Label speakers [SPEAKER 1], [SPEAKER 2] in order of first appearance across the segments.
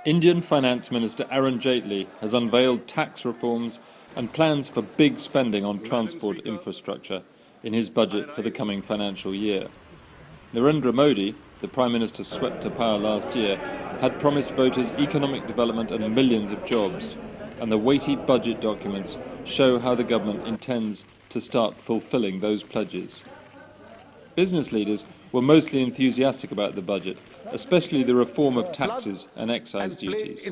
[SPEAKER 1] Indian Finance Minister Arun Jaitley has unveiled tax reforms and plans for big spending on transport infrastructure in his budget for the coming financial year. Narendra Modi, the Prime Minister swept to power last year, had promised voters economic development and millions of jobs, and the weighty budget documents show how the government intends to start fulfilling those pledges. Business leaders were mostly enthusiastic about the budget, especially the reform of taxes and excise duties.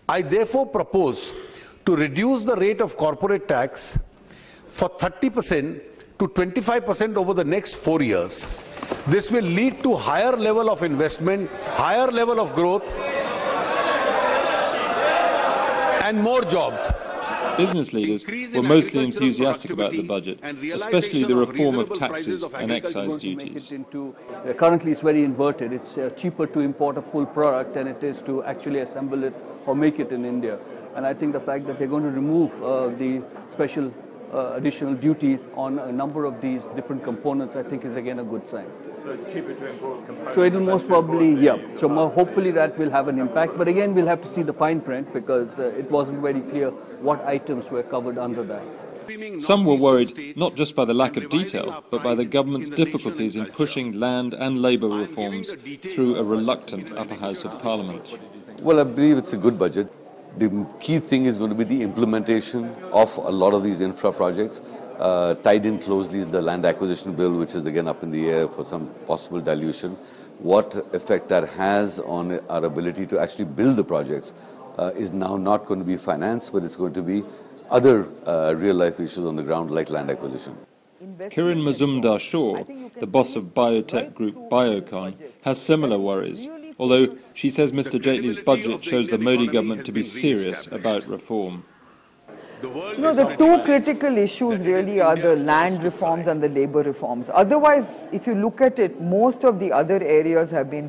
[SPEAKER 2] I therefore propose to reduce the rate of corporate tax for 30% to 25% over the next 4 years. This will lead to higher level of investment, higher level of growth, and more jobs.
[SPEAKER 1] Business leaders were mostly enthusiastic about the budget, especially the reform of taxes and excise duties.
[SPEAKER 3] Currently it's very inverted. It's cheaper to import a full product than it is to actually assemble it or make it in India. And I think the fact that they're going to remove the special additional duties on a number of these different components, I think is again a good sign.
[SPEAKER 4] So it's cheaper to import components?
[SPEAKER 3] So it will most probably, yeah. So hopefully that will have an impact. But again, we'll have to see the fine print because it wasn't very clear what items were covered under that.
[SPEAKER 1] Some were worried not just by the lack of detail, but by the government's difficulties in pushing land and labour reforms through a reluctant upper house of parliament.
[SPEAKER 5] Well, I believe it's a good budget. The key thing is going to be the implementation of a lot of these infra projects. Tied in closely is the land acquisition bill, which is again up in the air for some possible dilution. What effect that has on our ability to actually build the projects is now not going to be finance, but it's going to be other real-life issues on the ground like land acquisition.
[SPEAKER 1] Kiran Mazumdar-Shaw, the boss of biotech group Biocon, has similar worries, although she says Mr. Jaitley's budget shows the Modi government to be serious about reform.
[SPEAKER 6] The two critical issues really are the land reforms and the labour reforms. Otherwise, if you look at it, most of the other areas have been,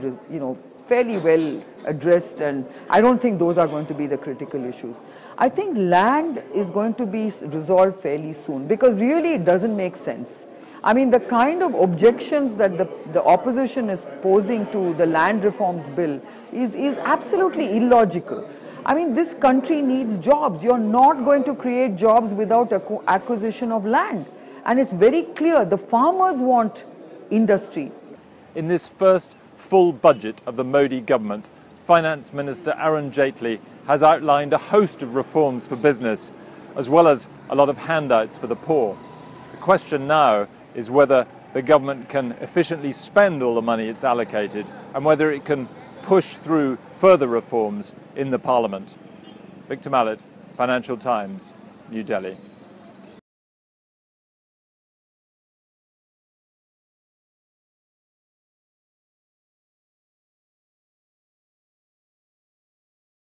[SPEAKER 6] fairly well addressed, and I don't think those are going to be the critical issues. I think land is going to be resolved fairly soon because really it doesn't make sense. I mean, the kind of objections that the opposition is posing to the land reforms bill is absolutely illogical. I mean, this country needs jobs. You're not going to create jobs without acquisition of land. And it's very clear, the farmers want industry.
[SPEAKER 4] In this first full budget of the Modi government, Finance Minister Arun Jaitley has outlined a host of reforms for business, as well as a lot of handouts for the poor. The question now is whether the government can efficiently spend all the money it's allocated and whether it can push through further reforms in the Parliament. Victor Mallet, Financial Times, New Delhi.